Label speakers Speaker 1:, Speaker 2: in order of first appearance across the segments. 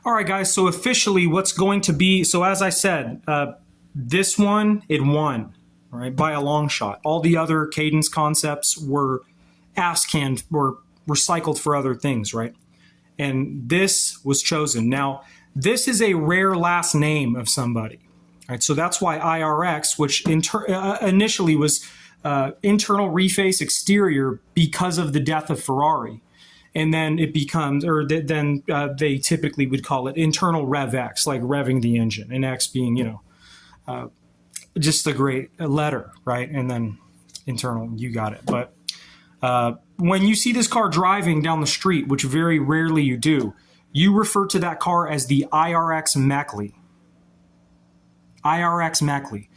Speaker 1: All right, guys. So officially, what's going to be? So as I said, this one it won, right, by a long shot. All the other cadence concepts were ass canned, were recycled for other things, right? And this was chosen. Now, this is a rare last name of somebody, right? So that's why IRX, which initially was internal reface exterior because of the death of Ferrari. And then it becomes, or then they typically would call it internal rev X, like revving the engine, and X being, just a great letter, right? And then internal, you got it. But when you see this car driving down the street, which very rarely you do, you refer to that car as the IRX Mechle. IRX Mechle.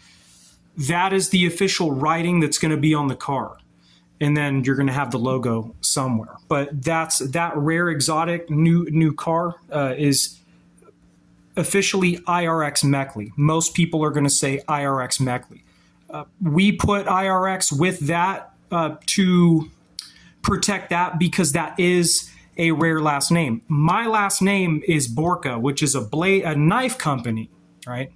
Speaker 1: That is the official writing that's going to be on the car. And then you're going to have the logo somewhere. But that rare exotic new car is officially IRX Mechle. Most people are going to say IRX Mechle. We put IRX with that to protect that because that is a rare last name. My last name is Borka, which is a knife company, right?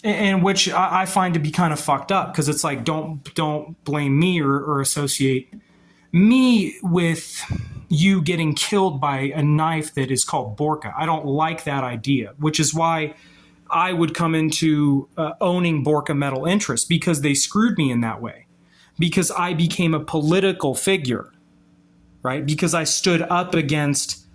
Speaker 1: And which I find to be kind of fucked up because it's like, don't blame me or associate me with you getting killed by a knife that is called Borka. I don't like that idea, which is why I would come into owning Borka Metal Interests, because they screwed me in that way, because I became a political figure, right? Because I stood up against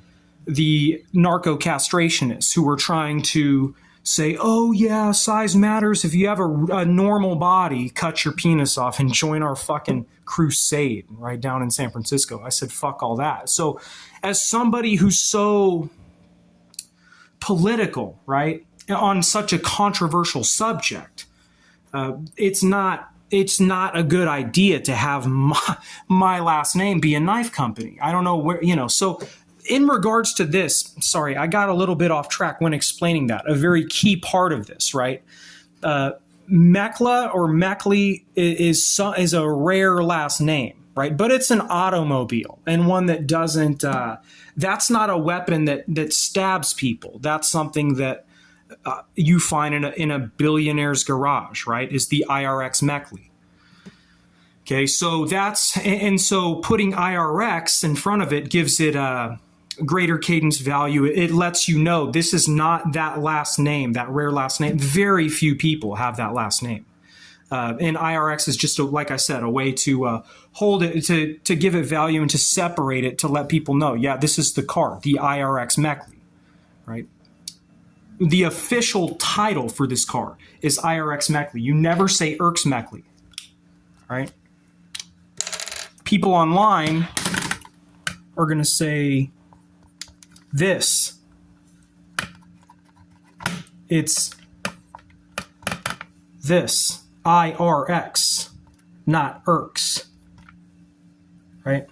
Speaker 1: the narco-castrationists who were trying to say, oh yeah, size matters. If you have a normal body, cut your penis off and join our fucking crusade right down in San Francisco. I said, fuck all that. So as somebody who's so political, right, on such a controversial subject, it's not a good idea to have my last name be a knife company. I don't know where, so in regards to this, sorry, I got a little bit off track when explaining that. A very key part of this, right? Mechle or Mechle is a rare last name, right? But it's an automobile, and one that doesn't, that's not a weapon that stabs people. That's something that you find in a billionaire's garage, right? Is the IRX Mechle. Okay, so so putting IRX in front of it gives it a greater cadence value. It lets you know this is not that last name, that rare last name. Very few people have that last name. And IRX is just, like I said, a way to hold it, to give it value and to separate it, to let people know, yeah, this is the car, the IRX Mechle, right? The official title for this car is IRX Mechle. You never say IRX Mechle, right? People online are going to say this. It's this, IRX, not IRX, right?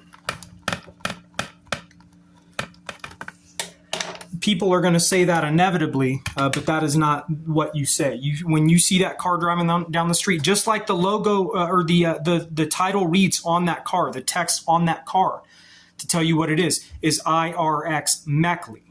Speaker 1: People are going to say that inevitably, but that is not what you say. When you see that car driving down the street, just like the logo or the title reads on that car, the text on that car to tell you what it is IRX Mechle.